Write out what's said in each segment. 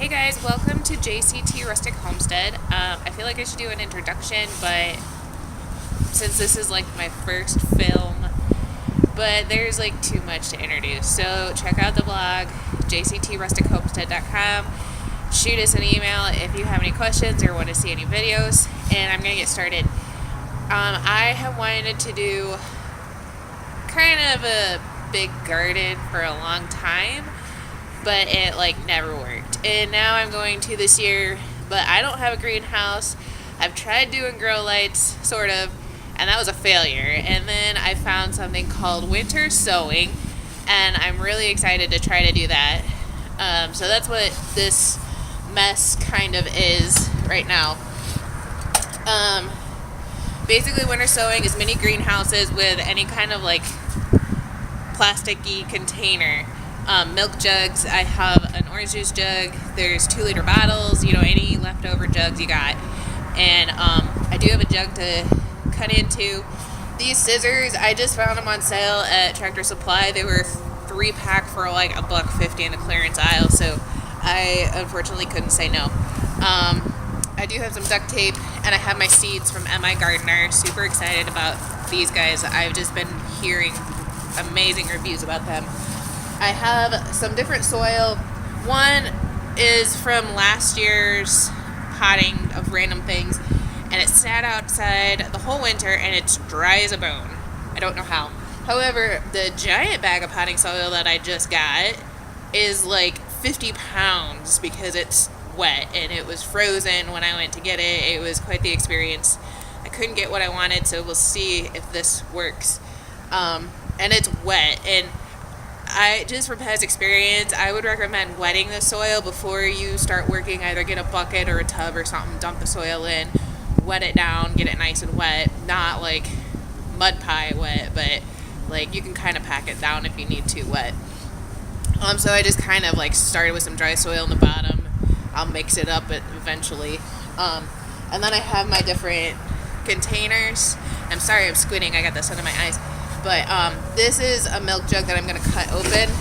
Hey guys, welcome to JCT Rustic Homestead. I feel like I should do an introduction, but since this is like my first film, but there's like too much to introduce. So check out the blog, jctrustichomestead.com. Shoot us an email if you have any questions or want to see any videos, and I'm gonna get started. I have wanted to do kind of a big garden for a long time, but it like never worked. And now I'm going to this year, but I don't have a greenhouse. I've tried doing grow lights, sort of, and that was a failure. And then I found something called winter sowing, and I'm really excited to try to do that. So that's what this mess kind of is right now. Basically, winter sowing is mini greenhouses with any kind of like plasticky container. Milk jugs, I have an orange juice jug, there's 2-liter bottles, any leftover jugs you got, and I do have a jug to cut into. These scissors, I just found them on sale at Tractor Supply. They were 3-pack for like $1.50 in the clearance aisle, so I unfortunately couldn't say no. I do have some duct tape, and I have my seeds from MI Gardener. Super excited about these guys. I've just been hearing amazing reviews about them. I have some different soil. One is from last year's potting of random things, and it sat outside the whole winter and it's dry as a bone. I don't know how. However, the giant bag of potting soil that I just got is like 50 pounds because it's wet and it was frozen when I went to get it. It was quite the experience. I couldn't get what I wanted, so we'll see if this works. And it's wet, and just from past experience, I would recommend wetting the soil before you start working. Either get a bucket or a tub or something, dump the soil in, wet it down, get it nice and wet. Not like mud pie wet, but like you can kind of pack it down if you need to wet. So I just kind of like started with some dry soil in the bottom. I'll mix it up eventually. And then I have my different containers. I'm sorry I'm squinting, I got the sun in my eyes. But this is a milk jug that I'm going to cut open.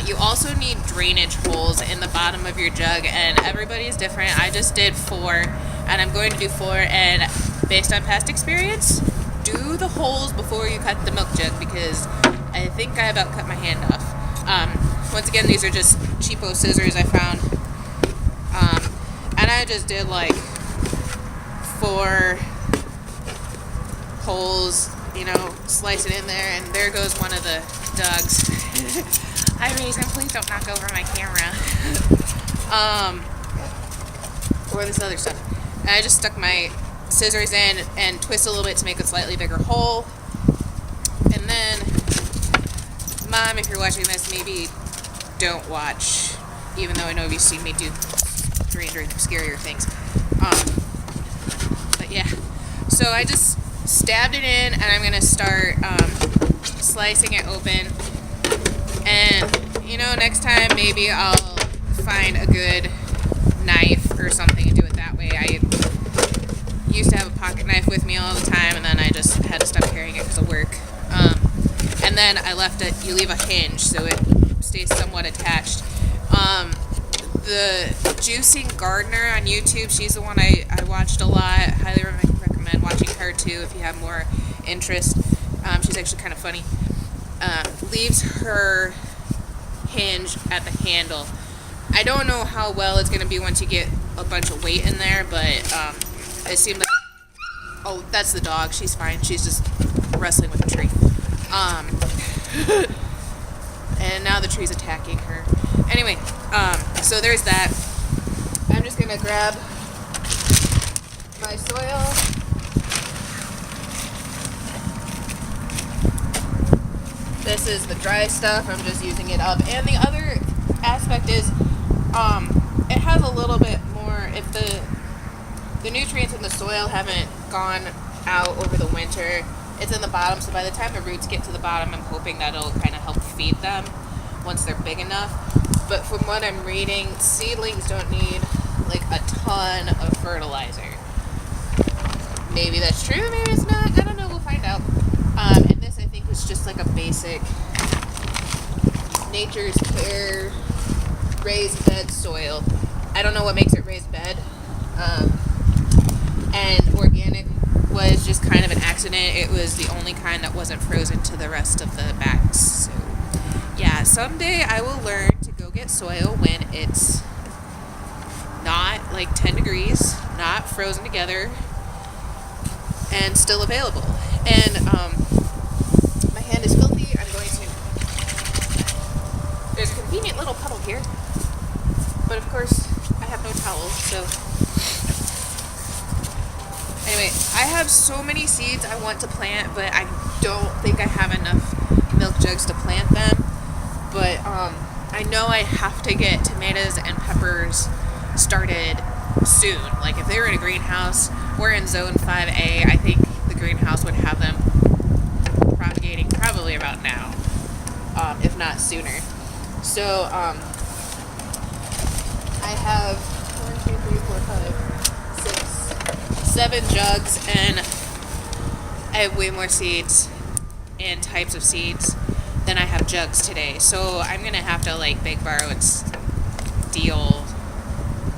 You also need drainage holes in the bottom of your jug, and everybody's different. I just did 4, and I'm going to do 4. And based on past experience, do the holes before you cut the milk jug, because I think I about cut my hand off. Once again, these are just cheapo scissors I found. And I just did like 4 holes. Slice it in there, and there goes one of the dogs. Hi, Mason, please don't knock over my camera. Or this other stuff. And I just stuck my scissors in and twist a little bit to make a slightly bigger hole. And then, Mom, if you're watching this, maybe don't watch, even though I know you've seen me do stranger, scarier things. But yeah, so I just stabbed it in, and I'm going to start slicing it open. And, next time maybe I'll find a good knife or something and do it that way. I used to have a pocket knife with me all the time, and then I just had to stop carrying it because of work. And then I left it, you leave a hinge so it stays somewhat attached. The Juicing Gardener on YouTube, she's the one I watched a lot. Highly recommend watching her too if you have more interest. She's actually kind of funny. Leaves her hinge at the handle. I don't know how well it's going to be once you get a bunch of weight in there, but it seemed like... Oh, that's the dog. She's fine. She's just wrestling with a tree. And now the tree's attacking her. Anyway, so there's that. I'm just going to grab my soil. This is the dry stuff. I'm just using it up. And the other aspect is it has a little bit more, if the nutrients in the soil haven't gone out over the winter, it's in the bottom, so by the time the roots get to the bottom, I'm hoping that'll kind of help feed them once they're big enough. But from what I'm reading, seedlings don't need like a ton of fertilizer. Maybe that's true, maybe it's not. I don't know, we'll find out. And this I think was just like a basic Nature's Care raised bed soil. I don't know what makes it raised bed. And organic was just kind of an accident. It was the only kind that wasn't frozen to the rest of the bags. So yeah, someday I will learn to go get soil when it's not like 10 degrees, not frozen together, and still available. And my hand is filthy. I'm going to... There's a convenient little puddle here, but of course I have no towels, so... Anyway, I have so many seeds I want to plant, but I don't think I have enough milk jugs to plant them. But I know I have to get tomatoes and peppers started soon. Like if they were in a greenhouse, we're in zone 5A, I think the greenhouse would have them propagating probably about now, if not sooner. So I have 1, 2, 3, 4, 5, 6, 7 jugs, and I have way more seeds and types of seeds than I have jugs today. So I'm gonna have to like beg, borrow, and steal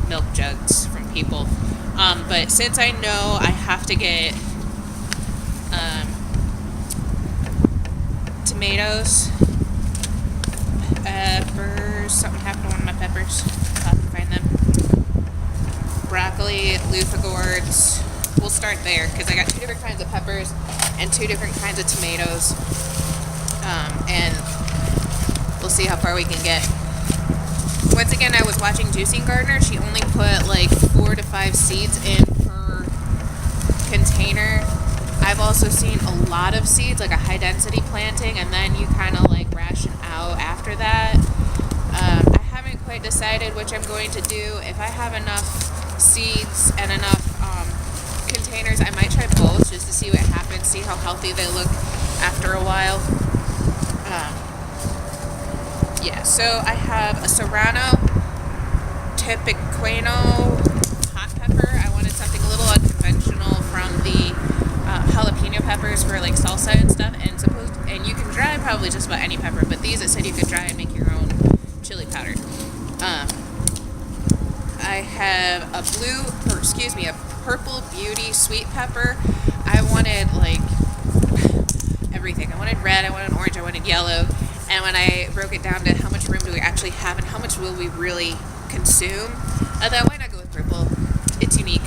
milk jugs from people. But since I know I have to get tomatoes, peppers, something happened to one of my peppers, I'll have to find them, broccoli, luffa gourds, we'll start there because I got 2 different kinds of peppers and 2 different kinds of tomatoes, and we'll see how far we can get. Once again, I was watching Juicing Gardener. She only put like 4 to 5 seeds in per container. I've also seen a lot of seeds, like a high density planting, and then you kind of like ration out after that. I haven't quite decided which I'm going to do. If I have enough seeds and enough containers, I might try both just to see what happens, see how healthy they look after a while. Yeah, so I have a Serrano, Tipiqueno hot pepper. I wanted something a little unconventional from the jalapeno peppers for like salsa and stuff. And you can dry probably just about any pepper, but these it said you could dry and make your own chili powder. I have a purple beauty sweet pepper. I wanted like everything. I wanted red, I wanted orange, I wanted yellow. And when I broke it down to how much room do we actually have and how much will we really consume, I thought, why not go with purple? It's unique.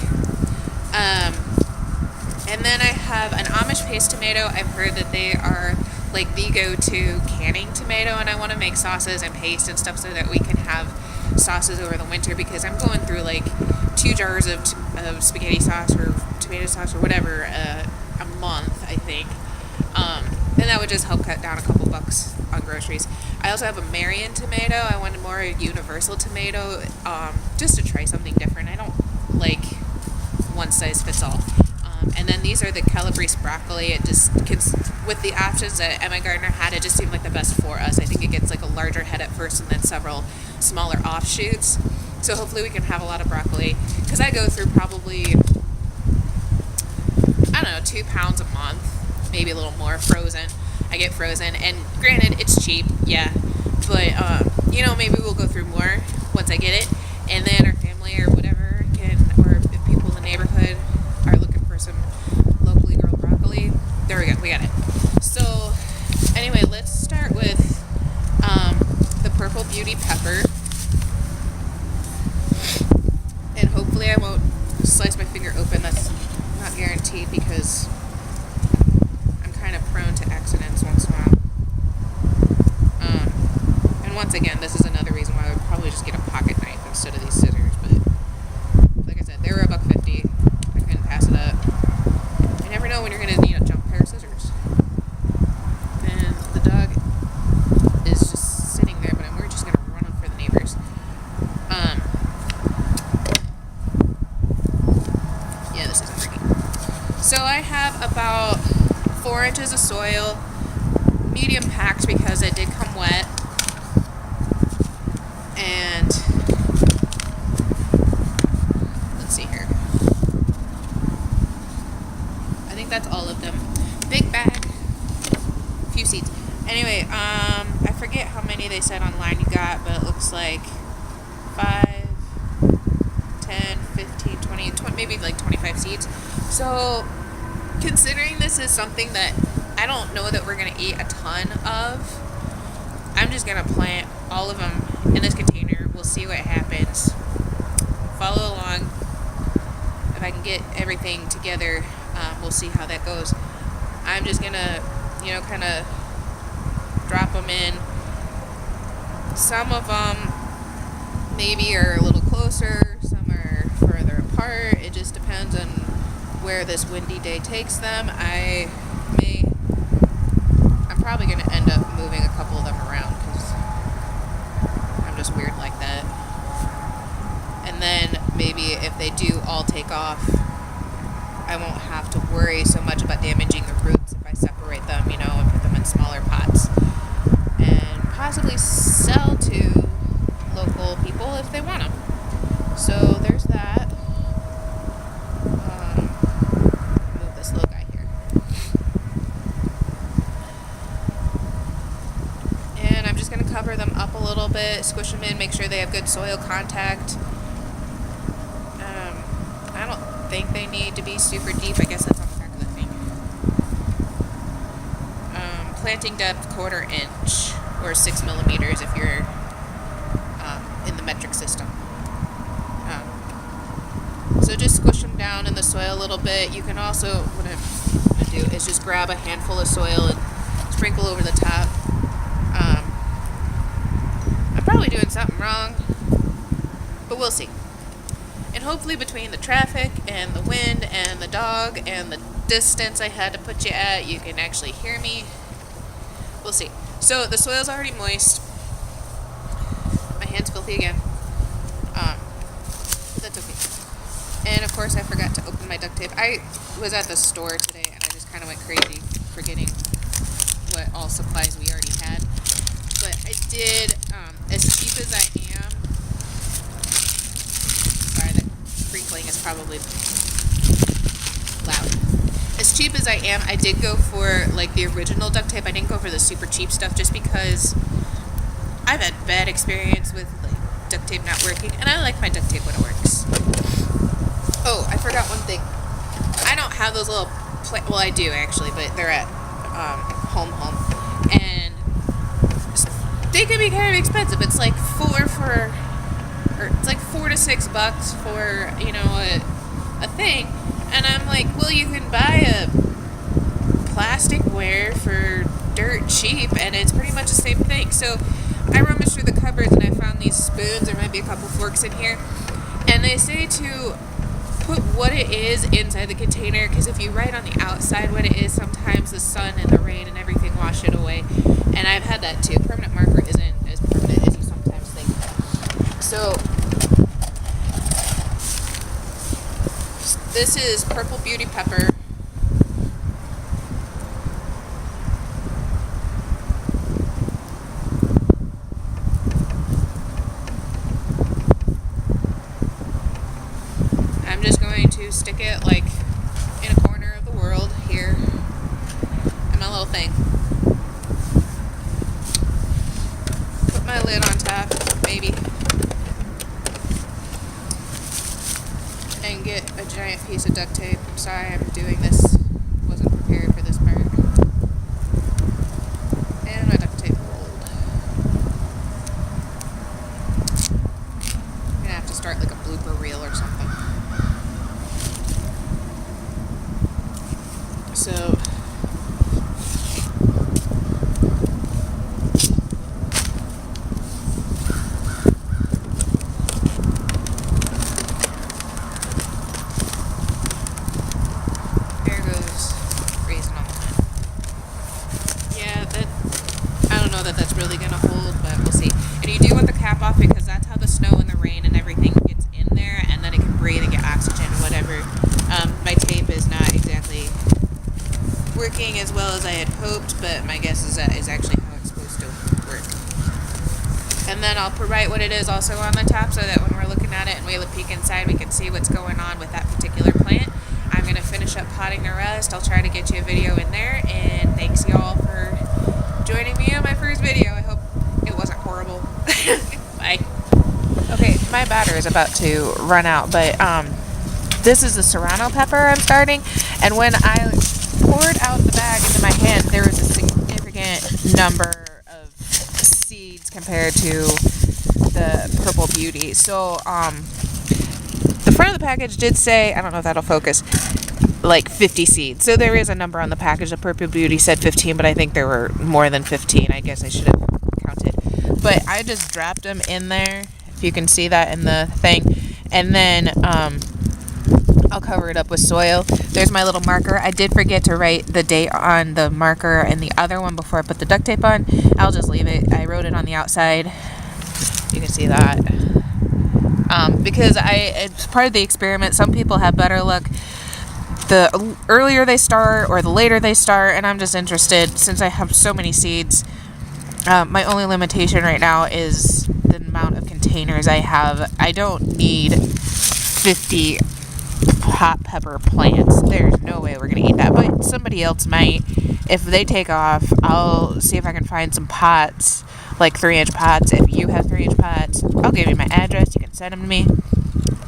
And then I have an Amish paste tomato. I've heard that they are like the go-to canning tomato, and I want to make sauces and paste and stuff so that we can have sauces over the winter, because I'm going through like 2 jars of spaghetti sauce or tomato sauce or whatever a month, I think. And that would just help cut down a couple bucks on groceries. I also have a Marion tomato. I wanted more universal tomato, just to try something different. I don't like one size fits all. And then these are the Calabrese broccoli. It just gets, with the options that Emma Gardner had, it just seemed like the best for us. I think it gets like a larger head at first and then several smaller offshoots. So hopefully we can have a lot of broccoli, because I go through probably, I don't know, 2 pounds a month, maybe a little more frozen. I get frozen, and granted, it's cheap, yeah, but you know, maybe we'll go through more once I get it, and then our family or whatever can, or if people in the neighborhood are looking for some locally grown broccoli, there we go, we got it. So anyway, let's start with the purple beauty pepper, and hopefully I won't slice my finger open. That's not guaranteed, because I'm kind of prone to accidents once in a while. And once again, this is another reason why I would probably just get a pocket knife instead of these scissors, but like I said, they were $1.50. I couldn't pass it up. You never know when you're going to need a junk pair of scissors. And the dog is just sitting there, but we're just going to run off for the neighbors. Yeah, this isn't working. So I have about 4 inches of soil, medium packed because it did come wet, and let's see here, I think that's all of them. Big bag, few seeds. Anyway, I forget how many they said online you got, but it looks like 5, maybe like 25 seeds. So considering this is something that I don't know that we're going to eat a ton of, I'm just going to plant all of them in this container. We'll see what happens. Follow along. If I can get everything together, we'll see how that goes. I'm just going to, kind of drop them in. Some of them maybe are a little closer, some are further apart. It just depends on where this windy day takes them. I'm probably going to end up moving a couple of them around because I'm just weird like that. And then maybe if they do all take off, I won't have to worry so much about damaging the roots if I separate them, and put them in smaller pots. And possibly sell to local people if they want them. So there's that. Move this little guy here. And I'm just going to cover them up a little bit, squish them in, make sure they have good soil contact. I don't think they need to be super deep. I guess that's on the back of the thing. Planting depth 1/4 inch or 6 millimeters if you're in the metric system. So just squish them down in the soil a little bit. You can also, what I'm going to do is just grab a handful of soil and sprinkle over the top. I'm probably doing something wrong, but we'll see. And hopefully between the traffic and the wind and the dog and the distance I had to put you at, you can actually hear me. We'll see. So the soil's already moist. My hand's filthy again. But that's okay. And of course I forgot to open my duct tape. I was at the store today and I just kind of went crazy forgetting what all supplies we already had. But I did, as cheap as I am, sorry, that crinkling is probably loud. As cheap as I am, I did go for like the original duct tape. I didn't go for the super cheap stuff just because I've had bad experience with like duct tape not working, and I like my duct tape when it works. Oh, I forgot one thing. I don't have those little well, I do actually, but they're at home, and they can be kind of expensive. It's like it's like $4 to $6 for a thing. And I'm like, well, you can buy a plasticware for dirt cheap, and it's pretty much the same thing. So I rummaged through the cupboards, and I found these spoons. There might be a couple forks in here. And they say to put what it is inside the container, because if you write on the outside what it is, sometimes the sun and the rain and everything wash it away. And I've had that too. Permanent marker isn't as permanent as you sometimes think. So this is purple beauty pepper. I'm just going to stick it like in a corner of the world here in my little thing. Put my lid on top, maybe. And get a giant piece of duct tape. I'm sorry I'm doing this. Wasn't prepared for this part. And my duct tape rolled. I'm gonna have to start like a blooper reel or something. So that's really going to hold, but we'll see. And you do want the cap off because that's how the snow and the rain and everything gets in there, and then it can breathe and get oxygen and whatever. My tape is not exactly working as well as I had hoped, but my guess is that is actually how it's supposed to work. And then I'll write what it is also on the top so that when we're looking at it and we have a peek inside, we can see what's going on with that particular plant. I'm going to finish up potting the rest. I'll try to get you a video in there, and thanks y'all for joining me on my first video. I hope it wasn't horrible. Bye. Okay, my battery is about to run out, but This is the serrano pepper I'm starting, and when I poured out the bag into my hand, there was a significant number of seeds compared to the Purple Beauty. So the front of the package did say, I don't know if that'll focus, like 50 seeds. So there is a number on the package. The Purple Beauty said 15, but I think there were more than 15. I guess I should have counted. But I just dropped them in there, if you can see that in the thing. And then I'll cover it up with soil. There's my little marker. I did forget to write the date on the marker and the other one before I put the duct tape on. I'll just leave it. I wrote it on the outside. You can see that. Because it's part of the experiment. Some people have better luck the earlier they start or the later they start, and I'm just interested, since I have so many seeds. My only limitation right now is the amount of containers I have. I don't need 50 hot pepper plants. There's no way we're gonna eat that, but somebody else might. If they take off, I'll see if I can find some pots, like 3-inch pots. If you have 3-inch pots, I'll give you my address. You can send them to me,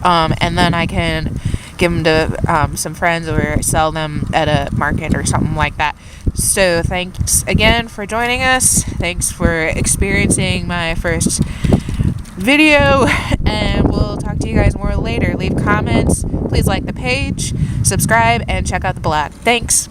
and then I can give them to some friends or sell them at a market or something like that. So thanks again for joining us. Thanks for experiencing my first video, and we'll talk to you guys more later. Leave comments, please like the page, subscribe, and check out the blog. Thanks.